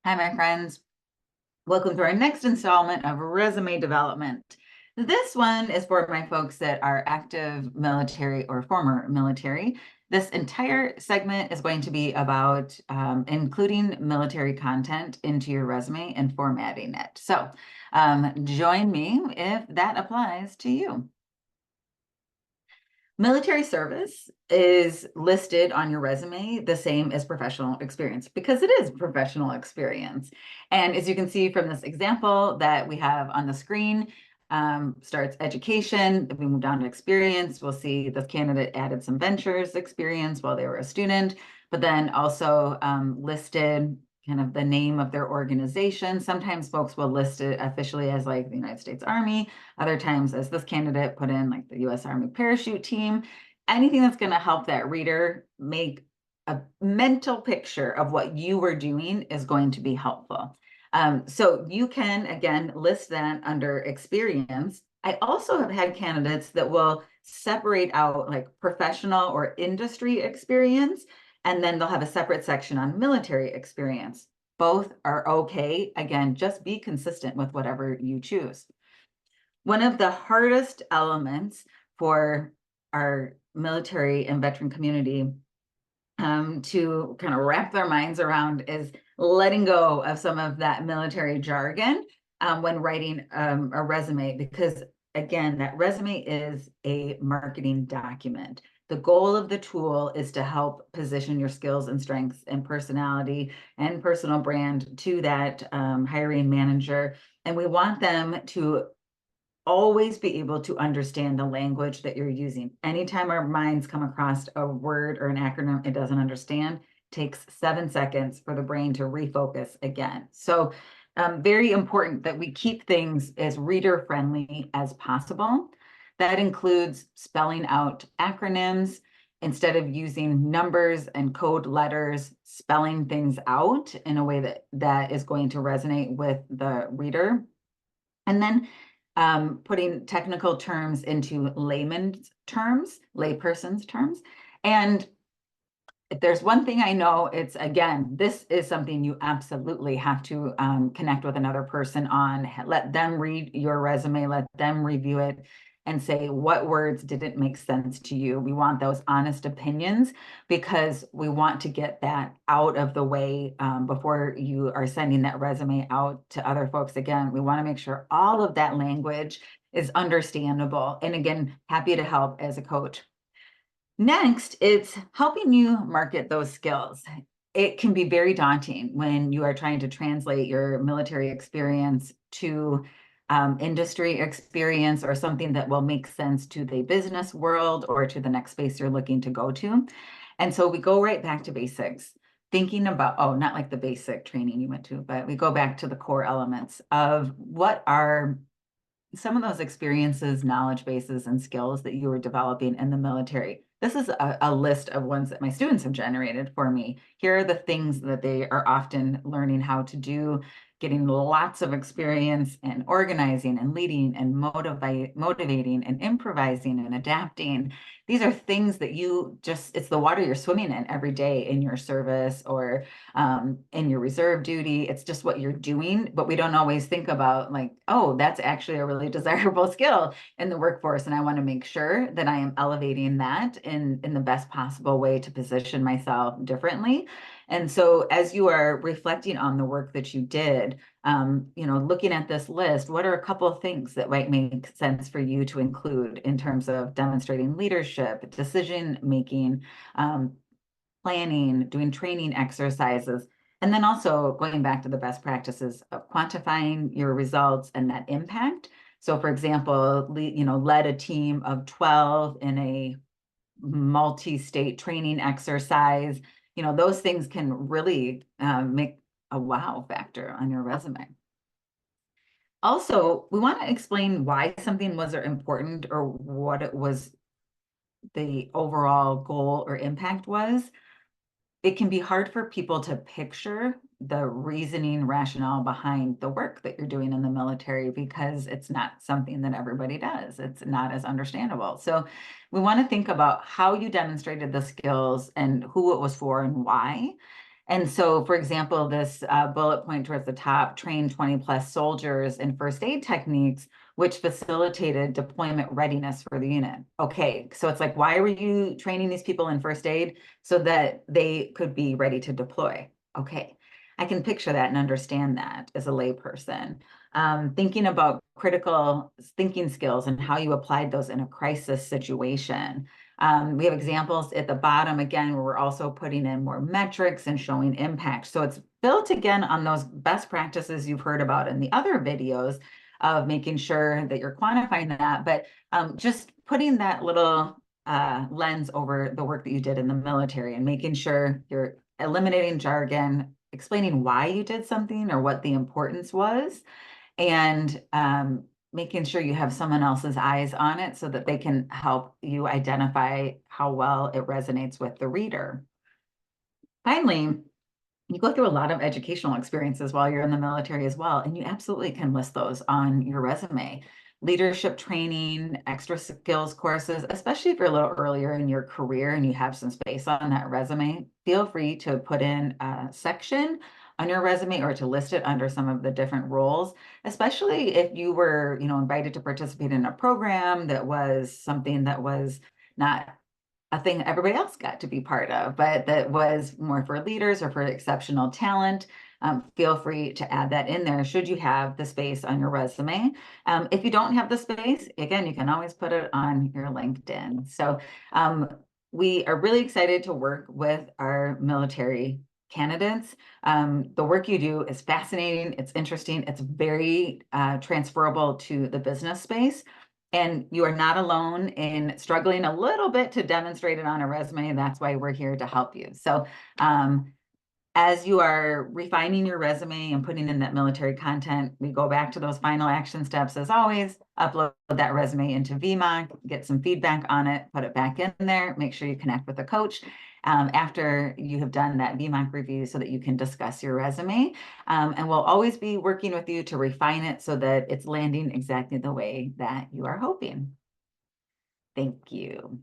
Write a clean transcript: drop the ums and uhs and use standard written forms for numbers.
Hi, my friends. Welcome to our next installment of resume development. This one is for my folks that are active military or former military. This entire segment is going to be about including military content into your resume and formatting it. So join me if that applies to you. Military service is listed on your resume the same as professional experience because it is professional experience. And as you can see from this example that we have on the screen, starts education. If we move down to experience, we'll see this candidate added some ventures experience while they were a student, but then also listed kind of the name of their organization. Sometimes folks will list it officially as like the United States Army, other times as this candidate put in like the US Army Parachute Team. Anything that's going to help that reader make a mental picture of what you were doing is going to be helpful. So you can, again, list that under experience. I also have had candidates that will separate out like professional or industry experience, and then they'll have a separate section on military experience. Both are okay. Again, just be consistent with whatever you choose. One of the hardest elements for our military and veteran community to kind of wrap their minds around is letting go of some of that military jargon when writing a resume, because again, that resume is a marketing document. The goal of the tool is to help position your skills and strengths and personality and personal brand to that hiring manager. And we want them to always be able to understand the language that you're using. Anytime our minds come across a word or an acronym it doesn't understand, takes 7 seconds for the brain to refocus again. So very important that we keep things as reader friendly as possible. That includes spelling out acronyms instead of using numbers and code letters, spelling things out in a way that is going to resonate with the reader. And then putting technical terms into layman's terms, layperson's terms. And if there's one thing I know, it's again, this is something you absolutely have to connect with another person on. Let them read your resume, let them review it and say what words didn't make sense to you. We want those honest opinions because we want to get that out of the way before you are sending that resume out to other folks. Again, we want to make sure all of that language is understandable. And again, happy to help as a coach. Next, it's helping you market those skills. It can be very daunting when you are trying to translate your military experience to industry experience or something that will make sense to the business world or to the next space you're looking to go to. And so we go right back to basics, thinking about, oh, not like the basic training you went to, but we go back to the core elements of what are some of those experiences, knowledge bases, and skills that you were developing in the military. This is a list of ones that my students have generated for me. Here are the things that they are often learning how to do, getting lots of experience in organizing and leading and motivating and improvising and adapting. These are things that you just, it's the water you're swimming in every day in your service or in your reserve duty. It's just what you're doing, but we don't always think about like, oh, that's actually a really desirable skill in the workforce. And I want to make sure that I am elevating that in the best possible way to position myself differently. And so as you are reflecting on the work that you did, looking at this list, what are a couple of things that might make sense for you to include in terms of demonstrating leadership, decision making, planning, doing training exercises, and then also going back to the best practices of quantifying your results and that impact. So for example, led a team of 12 in a multi-state training exercise. Those things can really make a wow factor on your resume. Also, we want to explain why something was important or what it was the overall goal or impact was. It can be hard for people to picture the reasoning rationale behind the work that you're doing in the military because it's not something that everybody does. It's not as understandable. So we want to think about how you demonstrated the skills and who it was for and why. And so, for example, this bullet point towards the top, train 20 plus soldiers in first aid techniques, which facilitated deployment readiness for the unit. Okay, so it's like, why were you training these people in first aid? So that they could be ready to deploy. Okay, I can picture that and understand that as a layperson. Thinking about critical thinking skills and how you applied those in a crisis situation. We have examples at the bottom again, where we're also putting in more metrics and showing impact. So it's built again on those best practices you've heard about in the other videos of making sure that you're quantifying that, but just putting that little lens over the work that you did in the military and making sure you're eliminating jargon, explaining why you did something or what the importance was, and making sure you have someone else's eyes on it so that they can help you identify how well it resonates with the reader. Finally, you go through a lot of educational experiences while you're in the military as well, and you absolutely can list those on your resume. Leadership training, extra skills courses, especially if you're a little earlier in your career and you have some space on that resume, feel free to put in a section on your resume or to list it under some of the different roles, especially if you were, invited to participate in a program that was something that was not a thing everybody else got to be part of, but that was more for leaders or for exceptional talent. Feel free to add that in there should you have the space on your resume. If you don't have the space, again, you can always put it on your LinkedIn. So we are really excited to work with our military candidates. The work you do is fascinating, it's interesting, it's very transferable to the business space. And you are not alone in struggling a little bit to demonstrate it on a resume. That's why we're here to help you. So as you are refining your resume and putting in that military content, we go back to those final action steps as always. Upload that resume into VMOC, get some feedback on it, put it back in there, make sure you connect with a coach after you have done that VMOC review so that you can discuss your resume. And we'll always be working with you to refine it so that it's landing exactly the way that you are hoping. Thank you.